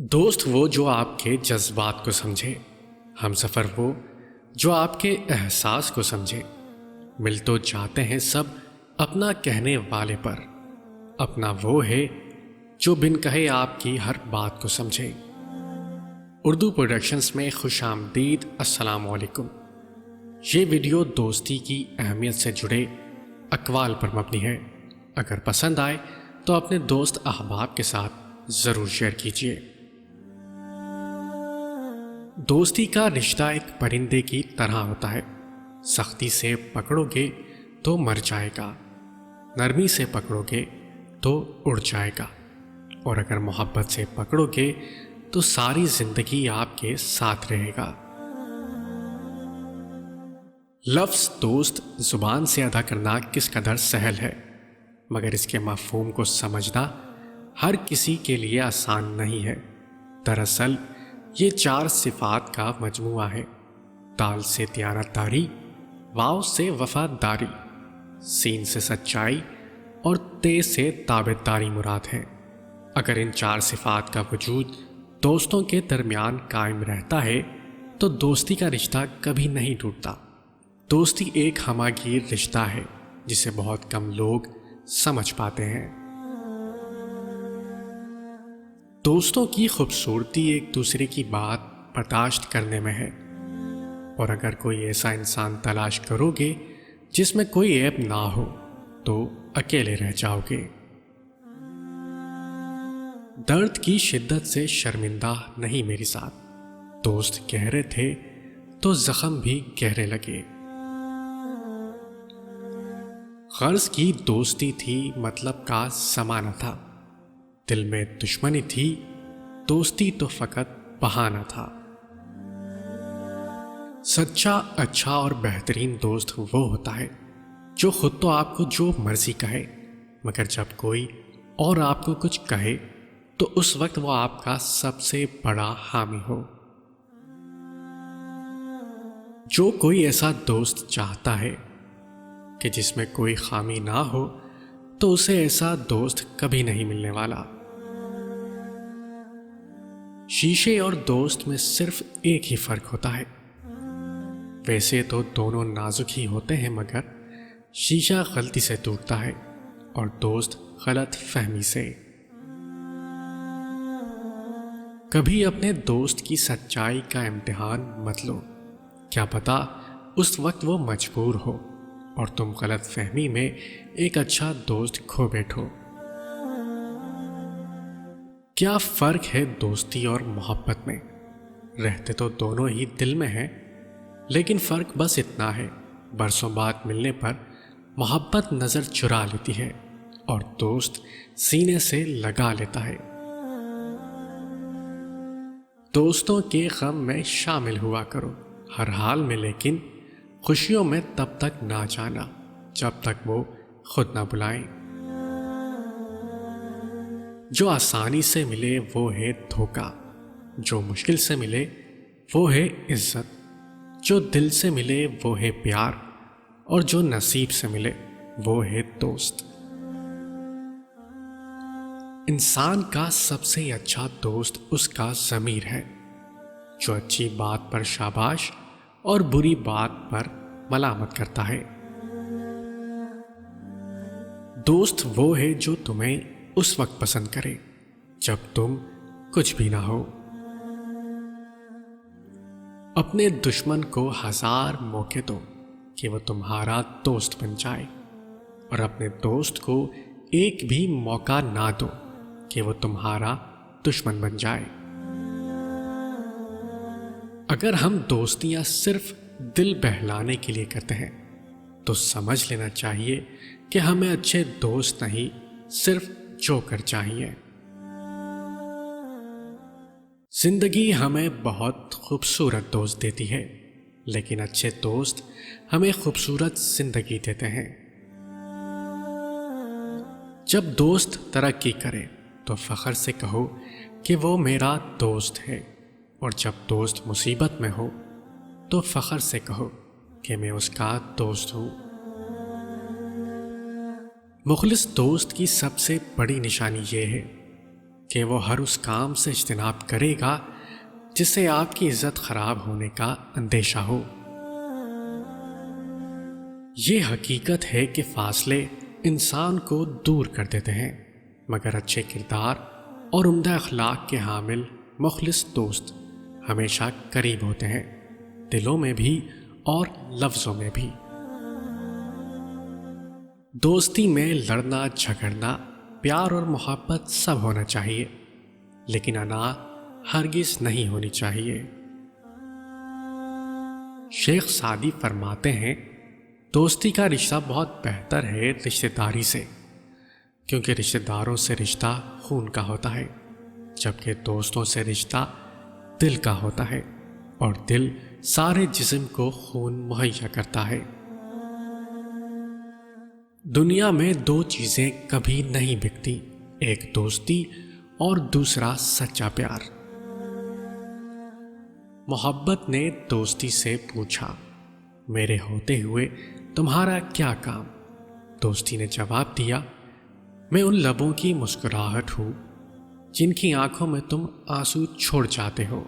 دوست وہ جو آپ کے جذبات کو سمجھے، ہم سفر وہ جو آپ کے احساس کو سمجھے۔ مل تو جاتے ہیں سب اپنا کہنے والے پر، اپنا وہ ہے جو بن کہے آپ کی ہر بات کو سمجھے۔ اردو پروڈکشنز میں خوش آمدید۔ السلام علیکم۔ یہ ویڈیو دوستی کی اہمیت سے جڑے اقوال پر مبنی ہے۔ اگر پسند آئے تو اپنے دوست احباب کے ساتھ ضرور شیئر کیجیے۔ دوستی کا رشتہ ایک پرندے کی طرح ہوتا ہے، سختی سے پکڑو گے تو مر جائے گا، نرمی سے پکڑو گے تو اڑ جائے گا، اور اگر محبت سے پکڑو گے تو ساری زندگی آپ کے ساتھ رہے گا۔ لفظ دوست زبان سے ادا کرنا کس قدر سہل ہے، مگر اس کے مفہوم کو سمجھنا ہر کسی کے لیے آسان نہیں ہے۔ دراصل یہ 4 صفات کا مجموعہ ہے۔ دال سے دیانت داری، واو سے وفاداری، سین سے سچائی اور تے سے تابعداری مراد ہے۔ اگر ان 4 صفات کا وجود دوستوں کے درمیان قائم رہتا ہے تو دوستی کا رشتہ کبھی نہیں ٹوٹتا۔ دوستی ایک ہماگیر رشتہ ہے جسے بہت کم لوگ سمجھ پاتے ہیں۔ دوستوں کی خوبصورتی ایک دوسرے کی بات برداشت کرنے میں ہے، اور اگر کوئی ایسا انسان تلاش کرو گے جس میں کوئی عیب نہ ہو تو اکیلے رہ جاؤ گے۔ درد کی شدت سے شرمندہ نہیں میری ساتھ، دوست گہرے تھے تو زخم بھی گہرے لگے۔ غرض کی دوستی تھی، مطلب کا زمانہ تھا، دل میں دشمنی تھی، دوستی تو فقط بہانہ تھا۔ سچا، اچھا اور بہترین دوست وہ ہوتا ہے جو خود تو آپ کو جو مرضی کہے، مگر جب کوئی اور آپ کو کچھ کہے تو اس وقت وہ آپ کا سب سے بڑا حامی ہو۔ جو کوئی ایسا دوست چاہتا ہے کہ جس میں کوئی خامی نہ ہو تو اسے ایسا دوست کبھی نہیں ملنے والا۔ شیشے اور دوست میں صرف ایک ہی فرق ہوتا ہے، ویسے تو دونوں نازک ہی ہوتے ہیں، مگر شیشہ غلطی سے ٹوٹتا ہے اور دوست غلط فہمی سے۔ کبھی اپنے دوست کی سچائی کا امتحان مت لو، کیا پتہ اس وقت وہ مجبور ہو اور تم غلط فہمی میں ایک اچھا دوست کھو بیٹھو۔ کیا فرق ہے دوستی اور محبت میں؟ رہتے تو دونوں ہی دل میں ہیں، لیکن فرق بس اتنا ہے، برسوں بعد ملنے پر محبت نظر چرا لیتی ہے اور دوست سینے سے لگا لیتا ہے۔ دوستوں کے غم میں شامل ہوا کرو ہر حال میں، لیکن خوشیوں میں تب تک نہ جانا جب تک وہ خود نہ بلائیں۔ جو آسانی سے ملے وہ ہے دھوکہ، جو مشکل سے ملے وہ ہے عزت، جو دل سے ملے وہ ہے پیار، اور جو نصیب سے ملے وہ ہے دوست۔ انسان کا سب سے اچھا دوست اس کا ضمیر ہے، جو اچھی بات پر شاباش اور بری بات پر ملامت کرتا ہے۔ دوست وہ ہے جو تمہیں اس وقت پسند کرے جب تم کچھ بھی نہ ہو۔ اپنے دشمن کو 1000 موقع دو کہ وہ تمہارا دوست بن جائے، اور اپنے دوست کو ایک بھی موقع نہ دو کہ وہ تمہارا دشمن بن جائے۔ اگر ہم دوستیاں صرف دل بہلانے کے لیے کرتے ہیں تو سمجھ لینا چاہیے کہ ہمیں اچھے دوست نہیں، صرف جوکر چاہیے۔ زندگی ہمیں بہت خوبصورت دوست دیتی ہے، لیکن اچھے دوست ہمیں خوبصورت زندگی دیتے ہیں۔ جب دوست ترقی کرے تو فخر سے کہو کہ وہ میرا دوست ہے، اور جب دوست مصیبت میں ہو تو فخر سے کہو کہ میں اس کا دوست ہوں۔ مخلص دوست کی سب سے بڑی نشانی یہ ہے کہ وہ ہر اس کام سے اجتناب کرے گا جس سے آپ کی عزت خراب ہونے کا اندیشہ ہو۔ یہ حقیقت ہے کہ فاصلے انسان کو دور کر دیتے ہیں، مگر اچھے کردار اور عمدہ اخلاق کے حامل مخلص دوست ہمیشہ قریب ہوتے ہیں، دلوں میں بھی اور لفظوں میں بھی۔ دوستی میں لڑنا جھگڑنا، پیار اور محبت سب ہونا چاہیے، لیکن انا ہرگز نہیں ہونی چاہیے۔ شیخ سعدی فرماتے ہیں، دوستی کا رشتہ بہت بہتر ہے رشتہ داری سے، کیونکہ رشتہ داروں سے رشتہ خون کا ہوتا ہے، جبکہ دوستوں سے رشتہ دل کا ہوتا ہے، اور دل سارے جسم کو خون مہیا کرتا ہے۔ دنیا میں دو چیزیں کبھی نہیں بکتی، ایک دوستی اور دوسرا سچا پیار۔ محبت نے دوستی سے پوچھا، میرے ہوتے ہوئے تمہارا کیا کام؟ دوستی نے جواب دیا، میں ان لبوں کی مسکراہٹ ہوں جن کی آنکھوں میں تم آنسو چھوڑ جاتے ہو۔